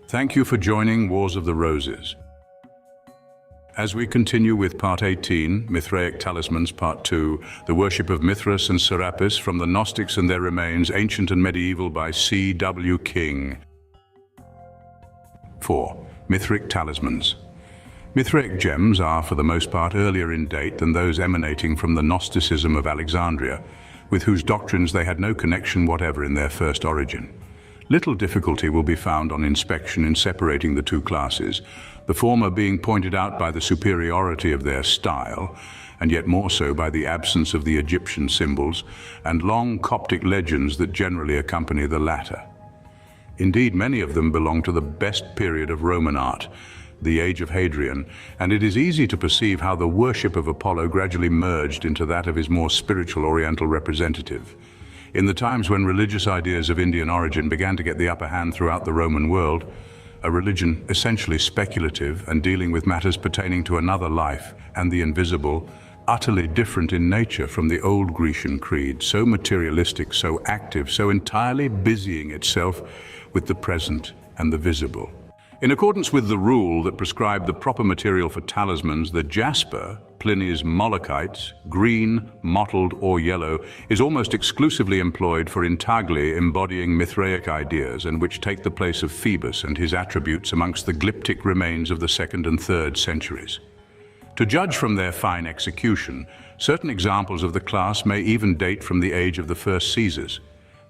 Thank you for joining Wars of the Roses. As we continue with Part 18, Mithraic Talismans, Part 2, the worship of Mithras and Serapis from the Gnostics and their remains, ancient and medieval, by C.W. King. 4. Mithraic Talismans. Mithraic gems are, for the most part, earlier in date than those emanating from the Gnosticism of Alexandria, with whose doctrines they had no connection whatever in their first origin. Little difficulty will be found on inspection in separating the two classes, the former being pointed out by the superiority of their style, and yet more so by the absence of the Egyptian symbols and long Coptic legends that generally accompany the latter. Indeed, many of them belong to the best period of Roman art, the age of Hadrian, and it is easy to perceive how the worship of Apollo gradually merged into that of his more spiritual Oriental representative. In the times when religious ideas of Indian origin began to get the upper hand throughout the Roman world, a religion essentially speculative and dealing with matters pertaining to another life and the invisible, utterly different in nature from the old Grecian creed, so materialistic, so active, so entirely busying itself with the present and the visible. In accordance with the rule that prescribed the proper material for talismans, the jasper, Pliny's malachite, green, mottled or yellow, is almost exclusively employed for intagli embodying Mithraic ideas and which take the place of Phoebus and his attributes amongst the glyptic remains of the 2nd and 3rd centuries. To judge from their fine execution, certain examples of the class may even date from the age of the first Caesars,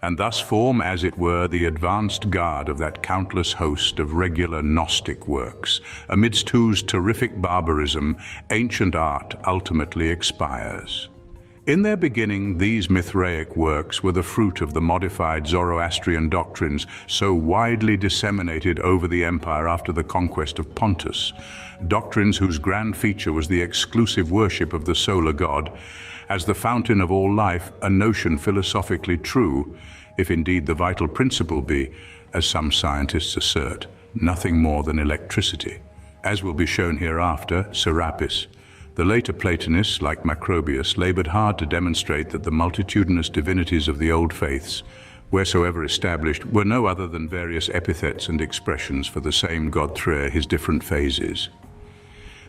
and thus form, as it were, the advanced guard of that countless host of regular Gnostic works, amidst whose terrific barbarism ancient art ultimately expires. In their beginning, these Mithraic works were the fruit of the modified Zoroastrian doctrines so widely disseminated over the empire after the conquest of Pontus, doctrines whose grand feature was the exclusive worship of the solar god, as the fountain of all life, a notion philosophically true, if indeed the vital principle be, as some scientists assert, nothing more than electricity. As will be shown hereafter, Serapis. The later Platonists, like Macrobius, labored hard to demonstrate that the multitudinous divinities of the old faiths, wheresoever established, were no other than various epithets and expressions for the same God through his different phases.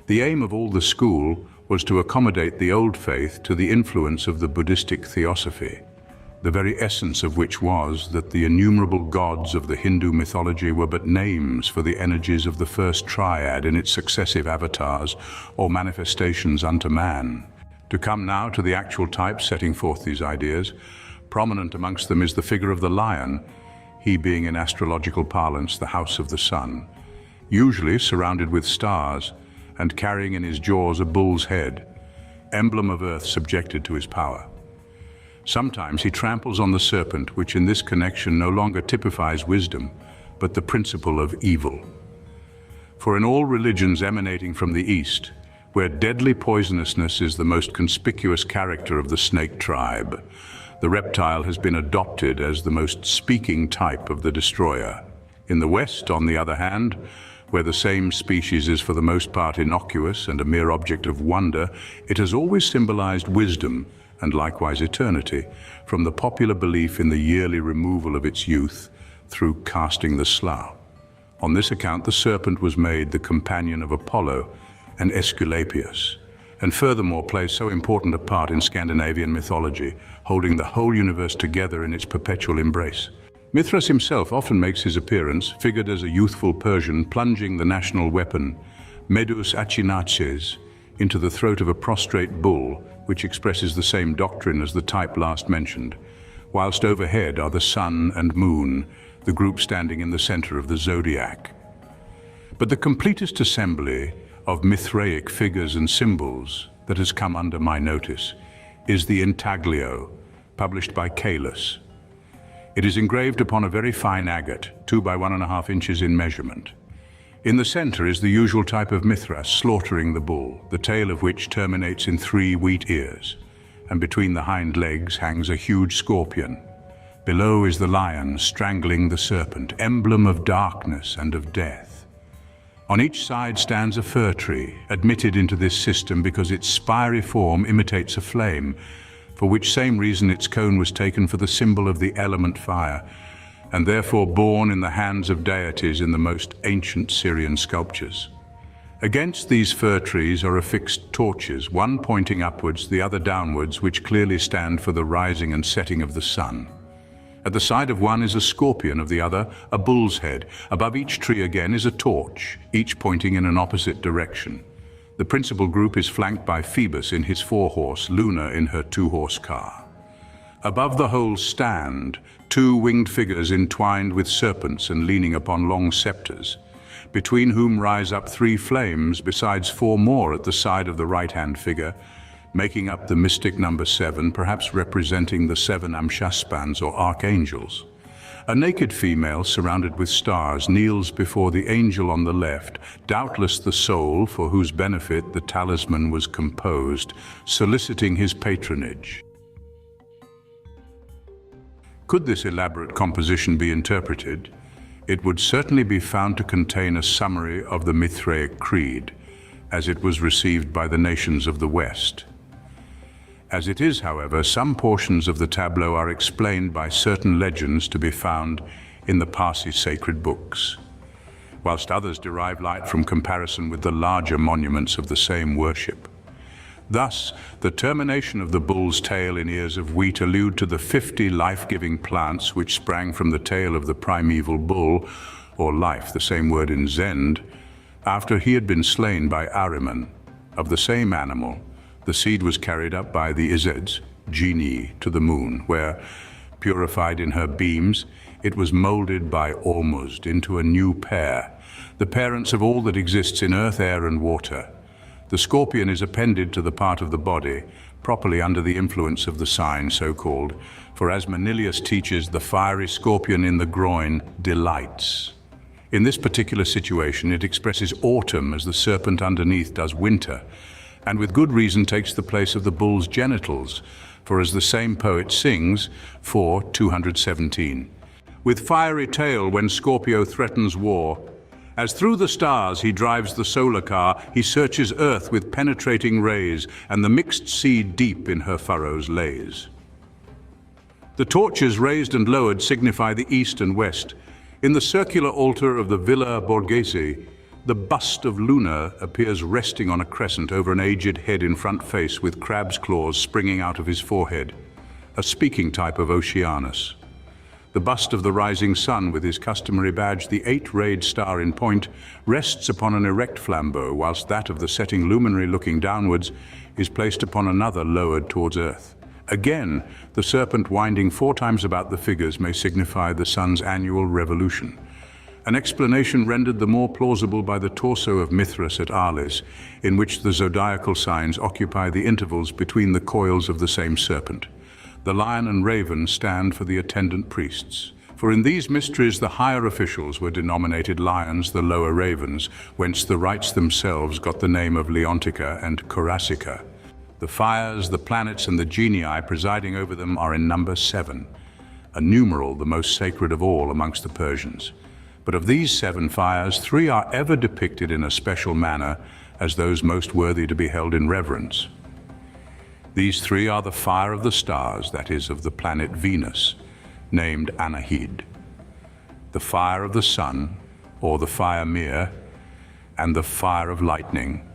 The aim of all the school was to accommodate the old faith to the influence of the Buddhistic theosophy, the very essence of which was that the innumerable gods of the Hindu mythology were but names for the energies of the first triad in its successive avatars or manifestations unto man. To come now to the actual types setting forth these ideas, prominent amongst them is the figure of the lion, he being in astrological parlance the house of the sun, usually surrounded with stars, and carrying in his jaws a bull's head, emblem of earth subjected to his power. Sometimes he tramples on the serpent, which in this connection no longer typifies wisdom, but the principle of evil. For in all religions emanating from the East, where deadly poisonousness is the most conspicuous character of the snake tribe, the reptile has been adopted as the most speaking type of the destroyer. In the West, on the other hand, where the same species is for the most part innocuous and a mere object of wonder, it has always symbolized wisdom, and likewise eternity, from the popular belief in the yearly removal of its youth through casting the slough. On this account, the serpent was made the companion of Apollo and Aesculapius, and furthermore plays so important a part in Scandinavian mythology, holding the whole universe together in its perpetual embrace. Mithras himself often makes his appearance, figured as a youthful Persian plunging the national weapon, medus achinaces, into the throat of a prostrate bull, which expresses the same doctrine as the type last mentioned, whilst overhead are the sun and moon, the group standing in the center of the zodiac. But the completest assembly of Mithraic figures and symbols that has come under my notice is the intaglio, published by Calus. It is engraved upon a very fine agate, 2 by 1.5 inches in measurement. In the center is the usual type of Mithras slaughtering the bull, the tail of which terminates in 3 wheat ears, and between the hind legs hangs a huge scorpion. Below is the lion strangling the serpent, emblem of darkness and of death. On each side stands a fir tree, admitted into this system because its spiry form imitates a flame, for which same reason its cone was taken for the symbol of the element fire, and therefore borne in the hands of deities in the most ancient Syrian sculptures. Against these fir trees are affixed torches, one pointing upwards, the other downwards, which clearly stand for the rising and setting of the sun. At the side of one is a scorpion, of the other a bull's head. Above each tree again is a torch, each pointing in an opposite direction. The principal group is flanked by Phoebus in his 4-horse, Luna in her 2-horse car. Above the whole stand 2 winged figures entwined with serpents and leaning upon long scepters, between whom rise up 3 flames, besides 4 more at the side of the right-hand figure, making up the mystic number 7, perhaps representing the 7 Amshaspans or archangels. A naked female surrounded with stars kneels before the angel on the left, doubtless the soul for whose benefit the talisman was composed, soliciting his patronage. Could this elaborate composition be interpreted, it would certainly be found to contain a summary of the Mithraic Creed, as it was received by the nations of the West. As it is, however, some portions of the tableau are explained by certain legends to be found in the Parsi sacred books, whilst others derive light from comparison with the larger monuments of the same worship. Thus, the termination of the bull's tail in ears of wheat allude to the 50 life-giving plants which sprang from the tail of the primeval bull, or life, the same word in Zend, after he had been slain by Ahriman. Of the same animal, the seed was carried up by the Izeds, genii, to the moon, where, purified in her beams, it was molded by Ormuzd into a new pair, the parents of all that exists in earth, air, and water. The scorpion is appended to the part of the body, properly under the influence of the sign so-called, for as Manilius teaches, the fiery scorpion in the groin delights. In this particular situation, it expresses autumn as the serpent underneath does winter, and with good reason takes the place of the bull's genitals, for as the same poet sings, 4:217, with fiery tail when Scorpio threatens war, as through the stars he drives the solar car, he searches earth with penetrating rays, and the mixed seed deep in her furrows lays. The torches raised and lowered signify the east and west. In the circular altar of the Villa Borghese, the bust of Luna appears resting on a crescent over an aged head in front face with crab's claws springing out of his forehead, a speaking type of Oceanus. The bust of the rising sun with his customary badge, the 8-rayed star in point, rests upon an erect flambeau, whilst that of the setting luminary looking downwards is placed upon another lowered towards earth. Again, the serpent winding 4 times about the figures may signify the sun's annual revolution. An explanation rendered the more plausible by the torso of Mithras at Arles, in which the zodiacal signs occupy the intervals between the coils of the same serpent. The lion and raven stand for the attendant priests. For in these mysteries the higher officials were denominated lions, the lower ravens, whence the rites themselves got the name of Leontica and Coracica. The fires, the planets, and the genii presiding over them are in number 7, a numeral the most sacred of all amongst the Persians. But of these 7 fires, 3 are ever depicted in a special manner as those most worthy to be held in reverence. These 3 are the fire of the stars, that is, of the planet Venus, named Anahid, the fire of the sun, or the fire Mir, and the fire of lightning,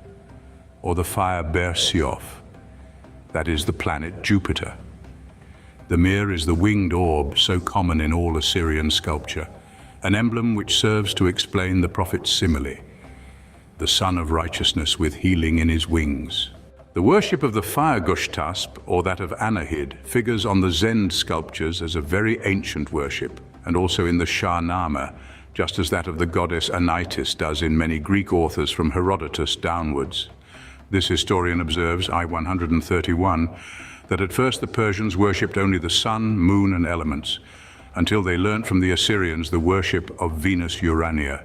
or the fire Bersiof, that is, the planet Jupiter. The Mir is the winged orb so common in all Assyrian sculpture, an emblem which serves to explain the prophet's simile, the Son of Righteousness with healing in his wings. The worship of the fire Gushtasp, or that of Anahid, figures on the Zend sculptures as a very ancient worship, and also in the Shahnameh, just as that of the goddess Anaitis does in many Greek authors from Herodotus downwards. This historian observes, I-131, that at first the Persians worshipped only the sun, moon, and elements, until they learnt from the Assyrians the worship of Venus Urania,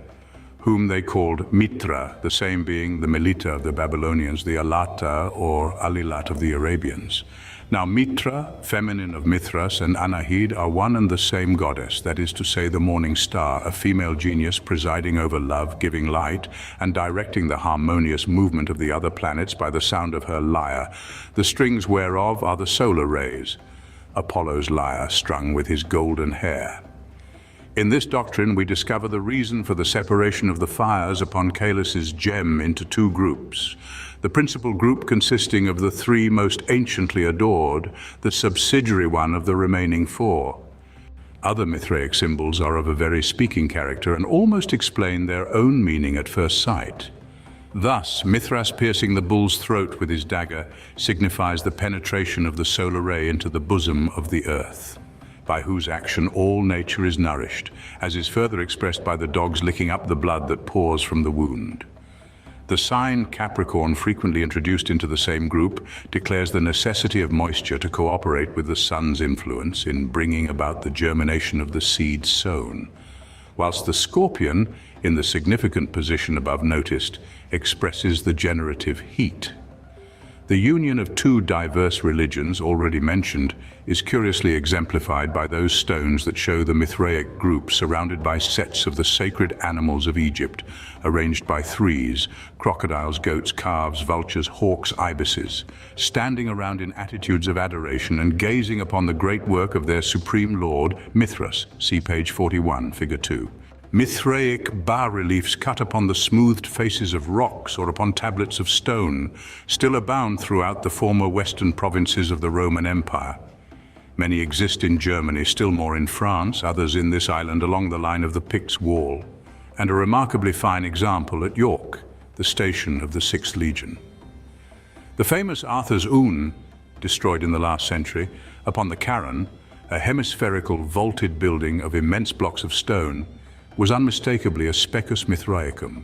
whom they called Mithra, the same being the Melita of the Babylonians, the Alata or Alilat of the Arabians. Now Mithra, feminine of Mithras, and Anahid are one and the same goddess, that is to say the morning star, a female genius presiding over love, giving light, and directing the harmonious movement of the other planets by the sound of her lyre, the strings whereof are the solar rays, Apollo's lyre strung with his golden hair. In this doctrine, we discover the reason for the separation of the fires upon Caelus's gem into two groups. The principal group consisting of the three most anciently adored, the subsidiary one of the remaining four. Other Mithraic symbols are of a very speaking character and almost explain their own meaning at first sight. Thus, Mithras piercing the bull's throat with his dagger signifies the penetration of the solar ray into the bosom of the earth, by whose action all nature is nourished, as is further expressed by the dogs licking up the blood that pours from the wound. The sign Capricorn, frequently introduced into the same group, declares the necessity of moisture to cooperate with the sun's influence in bringing about the germination of the seed sown, whilst the Scorpion, in the significant position above noticed, expresses the generative heat. The union of two diverse religions, already mentioned, is curiously exemplified by those stones that show the Mithraic group surrounded by sets of the sacred animals of Egypt, arranged by threes: crocodiles, goats, calves, vultures, hawks, ibises, standing around in attitudes of adoration and gazing upon the great work of their supreme lord, Mithras. See page 41, figure 2. Mithraic bas-reliefs cut upon the smoothed faces of rocks or upon tablets of stone still abound throughout the former western provinces of the Roman Empire. Many exist in Germany, still more in France, others in this island along the line of the Picts' Wall, and a remarkably fine example at York, the station of the 6th Legion. The famous Arthur's Oon, destroyed in the last century, upon the Carron, a hemispherical vaulted building of immense blocks of stone, was unmistakably a Specus Mithraicum,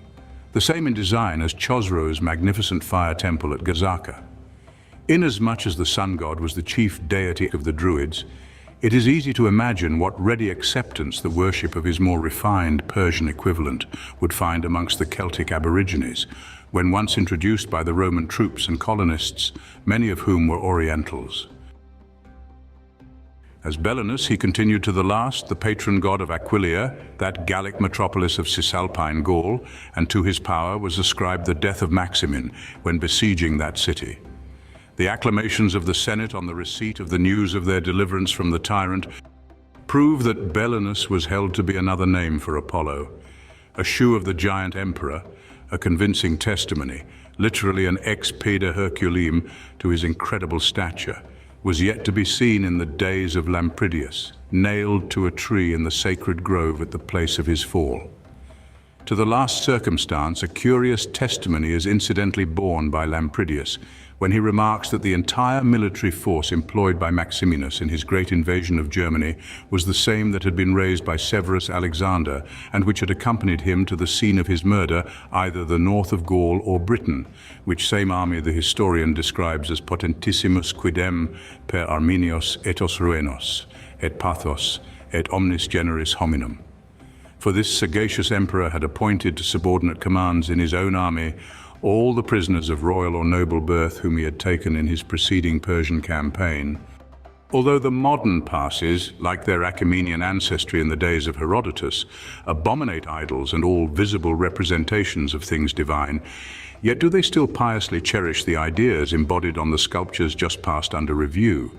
the same in design as Chosro's magnificent fire temple at Gazaka. Inasmuch as the sun god was the chief deity of the Druids, it is easy to imagine what ready acceptance the worship of his more refined Persian equivalent would find amongst the Celtic aborigines, when once introduced by the Roman troops and colonists, many of whom were Orientals. As Belenus, he continued to the last, the patron god of Aquileia, that Gallic metropolis of Cisalpine Gaul, and to his power was ascribed the death of Maximin when besieging that city. The acclamations of the Senate on the receipt of the news of their deliverance from the tyrant prove that Belenus was held to be another name for Apollo, a shoe of the giant emperor, a convincing testimony, literally an ex pede Herculeum to his incredible stature, was yet to be seen in the days of Lampridius, nailed to a tree in the sacred grove at the place of his fall. To the last circumstance, a curious testimony is incidentally borne by Lampridius, when he remarks that the entire military force employed by Maximinus in his great invasion of Germany was the same that had been raised by Severus Alexander, and which had accompanied him to the scene of his murder, either the north of Gaul or Britain, which same army the historian describes as potentissimus quidem per Arminios etos ruenos, et pathos, et omnis generis hominum. For this sagacious emperor had appointed to subordinate commands in his own army all the prisoners of royal or noble birth whom he had taken in his preceding Persian campaign. Although the modern Parsis, like their Achaemenian ancestry in the days of Herodotus, abominate idols and all visible representations of things divine, yet do they still piously cherish the ideas embodied on the sculptures just passed under review.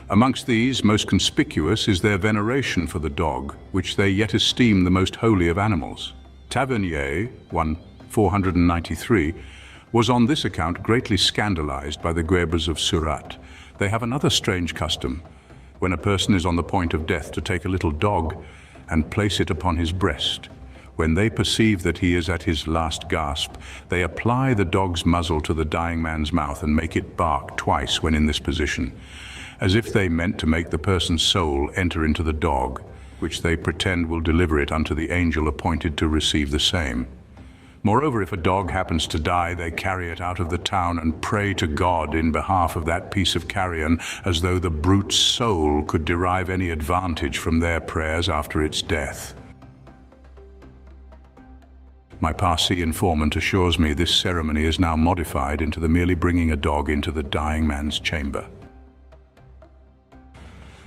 Amongst these, most conspicuous is their veneration for the dog, which they yet esteem the most holy of animals. Tavernier, 493, was on this account greatly scandalized by the Guebres of Surat. They have another strange custom, when a person is on the point of death, to take a little dog and place it upon his breast. When they perceive that he is at his last gasp, they apply the dog's muzzle to the dying man's mouth and make it bark twice when in this position, as if they meant to make the person's soul enter into the dog, which they pretend will deliver it unto the angel appointed to receive the same. Moreover, if a dog happens to die, they carry it out of the town and pray to God in behalf of that piece of carrion, as though the brute's soul could derive any advantage from their prayers after its death. My Parsi informant assures me this ceremony is now modified into the merely bringing a dog into the dying man's chamber.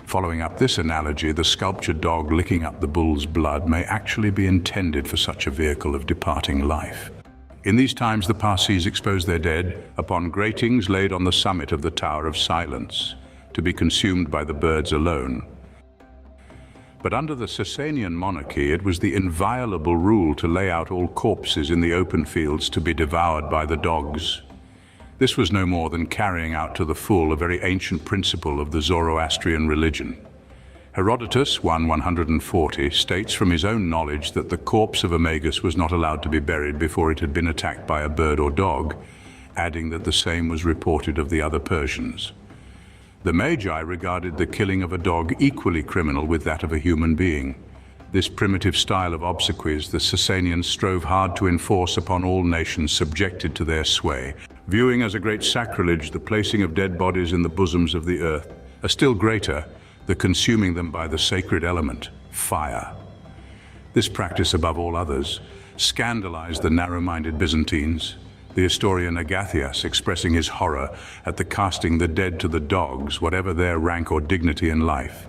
Following up this analogy, the sculptured dog licking up the bull's blood may actually be intended for such a vehicle of departing life. In these times, the Parsis expose their dead upon gratings laid on the summit of the Tower of Silence, to be consumed by the birds alone. But under the Sasanian monarchy, it was the inviolable rule to lay out all corpses in the open fields to be devoured by the dogs. This was no more than carrying out to the full a very ancient principle of the Zoroastrian religion. Herodotus, 140, states from his own knowledge that the corpse of Omegus was not allowed to be buried before it had been attacked by a bird or dog, adding that the same was reported of the other Persians. The Magi regarded the killing of a dog equally criminal with that of a human being. This primitive style of obsequies the Sasanians strove hard to enforce upon all nations subjected to their sway, viewing as a great sacrilege the placing of dead bodies in the bosoms of the earth, a still greater, the consuming them by the sacred element, fire. This practice, above all others, scandalized the narrow-minded Byzantines, the historian Agathias expressing his horror at the casting the dead to the dogs, whatever their rank or dignity in life,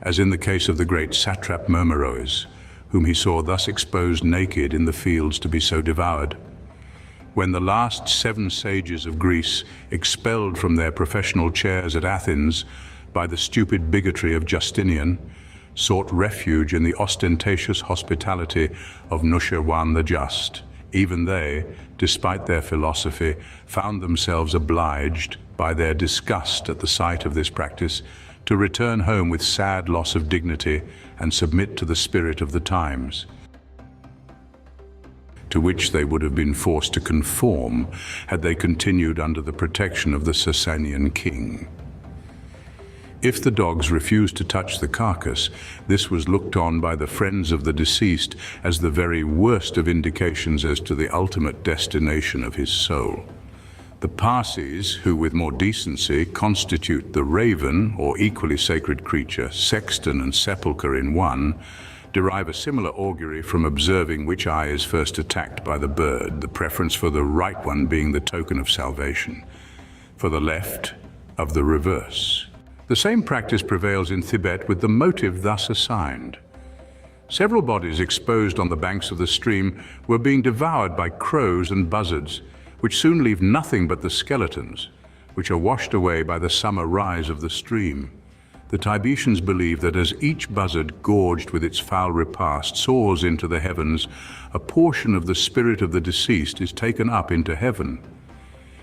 as in the case of the great satrap Mermeroes, whom he saw thus exposed naked in the fields to be so devoured. When the last 7 sages of Greece, expelled from their professional chairs at Athens by the stupid bigotry of Justinian, sought refuge in the ostentatious hospitality of Nushirwan the Just, even they, despite their philosophy, found themselves obliged, by their disgust at the sight of this practice, to return home with sad loss of dignity and submit to the spirit of the times, to which they would have been forced to conform had they continued under the protection of the Sasanian king. If the dogs refused to touch the carcass, this was looked on by the friends of the deceased as the very worst of indications as to the ultimate destination of his soul. The Parsis, who with more decency constitute the raven, or equally sacred creature, sexton and sepulchre in one, derive a similar augury from observing which eye is first attacked by the bird, the preference for the right one being the token of salvation, for the left of the reverse. The same practice prevails in Tibet with the motive thus assigned. Several bodies exposed on the banks of the stream were being devoured by crows and buzzards, which soon leave nothing but the skeletons, which are washed away by the summer rise of the stream. The Tibetians believe that as each buzzard, gorged with its foul repast, soars into the heavens, a portion of the spirit of the deceased is taken up into heaven.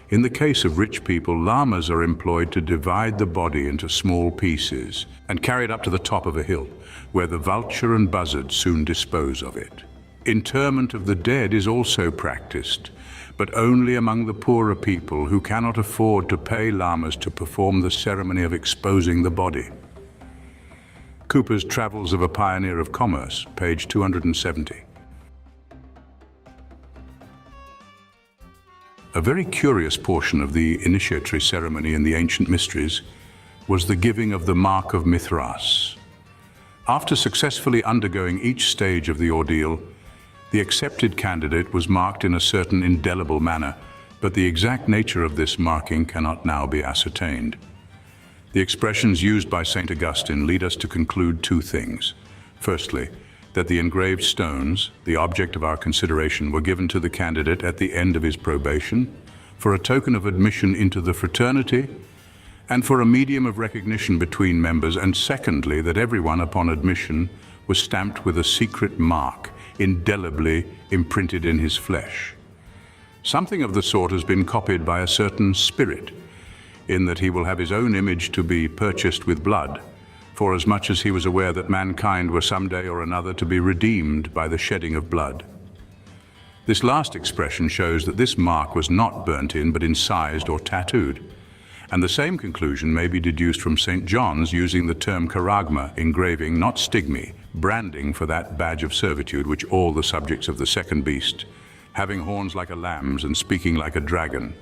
In the case of rich people, llamas are employed to divide the body into small pieces and carry it up to the top of a hill, where the vulture and buzzard soon dispose of it. Interment of the dead is also practiced, but only among the poorer people who cannot afford to pay llamas to perform the ceremony of exposing the body. Cooper's Travels of a Pioneer of Commerce, page 270. A very curious portion of the initiatory ceremony in the ancient mysteries was the giving of the mark of Mithras. After successfully undergoing each stage of the ordeal, the accepted candidate was marked in a certain indelible manner, but the exact nature of this marking cannot now be ascertained. The expressions used by St. Augustine lead us to conclude 2 things. Firstly, that the engraved stones, the object of our consideration, were given to the candidate at the end of his probation for a token of admission into the fraternity and for a medium of recognition between members, and secondly, that everyone upon admission was stamped with a secret mark, indelibly imprinted in his flesh. Something of the sort has been copied by a certain spirit, in that he will have his own image to be purchased with blood, forasmuch as he was aware that mankind were some day or another to be redeemed by the shedding of blood. This last expression shows that this mark was not burnt in, but incised or tattooed. And the same conclusion may be deduced from St. John's using the term charagma, engraving, not stigmi, branding for that badge of servitude which all the subjects of the second beast, having horns like a lamb's and speaking like a dragon,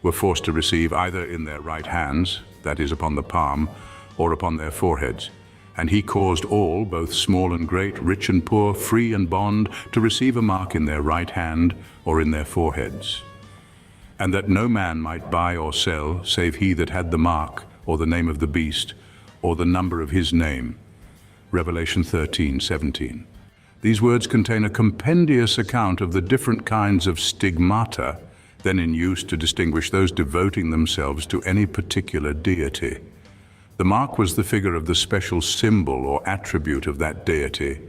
were forced to receive either in their right hands, that is, upon the palm, or upon their foreheads. And he caused all, both small and great, rich and poor, free and bond, to receive a mark in their right hand or in their foreheads. And that no man might buy or sell, save he that had the mark, or the name of the beast, or the number of his name. Revelation 13:17. These words contain a compendious account of the different kinds of stigmata then in use to distinguish those devoting themselves to any particular deity. The mark was the figure of the special symbol or attribute of that deity,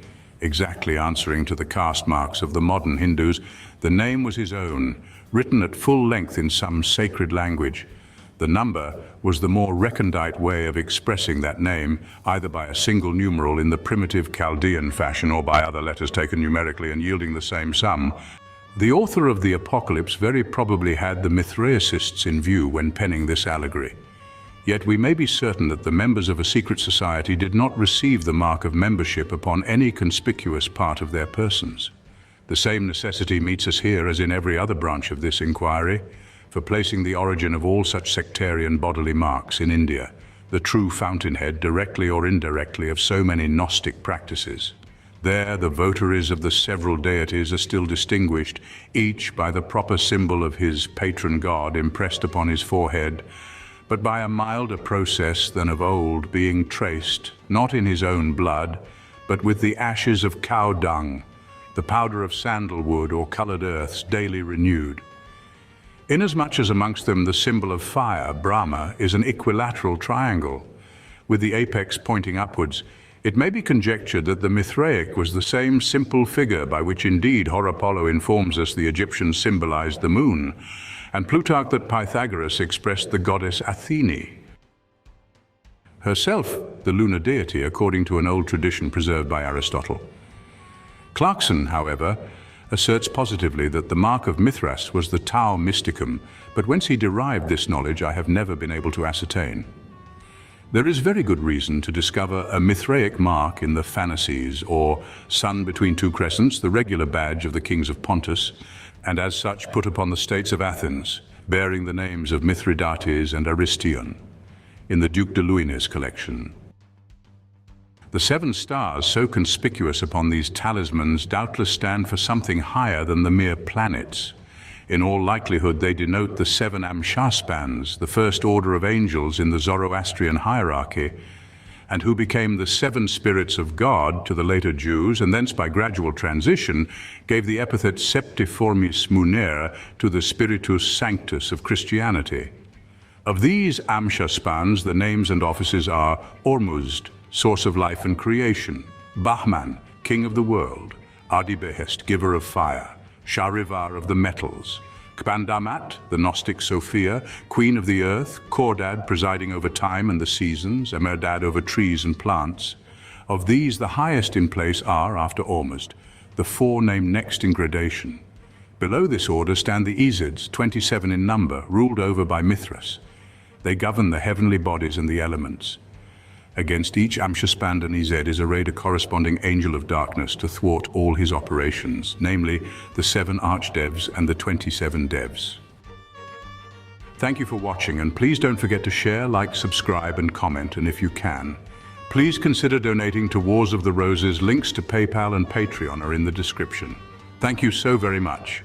exactly answering to the caste marks of the modern Hindus. The name was his own, written at full length in some sacred language. The number was the more recondite way of expressing that name, either by a single numeral in the primitive Chaldean fashion or by other letters taken numerically and yielding the same sum. The author of the Apocalypse very probably had the Mithraicists in view when penning this allegory. Yet we may be certain that the members of a secret society did not receive the mark of membership upon any conspicuous part of their persons. The same necessity meets us here as in every other branch of this inquiry, for placing the origin of all such sectarian bodily marks in India, the true fountainhead, directly or indirectly, of so many Gnostic practices. There, the votaries of the several deities are still distinguished, each by the proper symbol of his patron god impressed upon his forehead, but by a milder process than of old, being traced, not in his own blood, but with the ashes of cow dung, the powder of sandalwood or colored earths daily renewed. Inasmuch as amongst them the symbol of fire, Brahma, is an equilateral triangle, with the apex pointing upwards, it may be conjectured that the Mithraic was the same simple figure by which indeed Horapollo informs us the Egyptians symbolized the moon, and Plutarch that Pythagoras expressed the goddess Athene, herself the lunar deity according to an old tradition preserved by Aristotle. Clarkson, however, asserts positively that the mark of Mithras was the Tau Mysticum, but whence he derived this knowledge I have never been able to ascertain. There is very good reason to discover a Mithraic mark in the Phanaces, or sun between two crescents, the regular badge of the kings of Pontus, and as such put upon the states of Athens, bearing the names of Mithridates and Aristion, in the Duc de Luynes collection. The 7 stars so conspicuous upon these talismans doubtless stand for something higher than the mere planets. In all likelihood, they denote the 7 Amshaspans, the first order of angels in the Zoroastrian hierarchy, and who became the 7 spirits of God to the later Jews, and thence by gradual transition gave the epithet Septiformis Munera to the Spiritus Sanctus of Christianity. Of these Amshaspans, the names and offices are Ormuzd, source of life and creation; Bahman, king of the world; Adi-Behest, giver of fire; Sharivar of the metals; Kbandamat, the Gnostic Sophia, queen of the earth; Kordad, presiding over time and the seasons; Emerdad, over trees and plants. Of these, the highest in place are, after Ormuzd, the 4 named next in gradation. Below this order stand the Izids, 27 in number, ruled over by Mithras. They govern the heavenly bodies and the elements. Against each Amshaspan and Ized is arrayed a corresponding angel of darkness to thwart all his operations, namely the 7 archdevs and the 27 devs. Thank you for watching, and please don't forget to share, like, subscribe and comment, and if you can, please consider donating to Wars of the Roses. Links to PayPal and Patreon are in the description. Thank you so very much.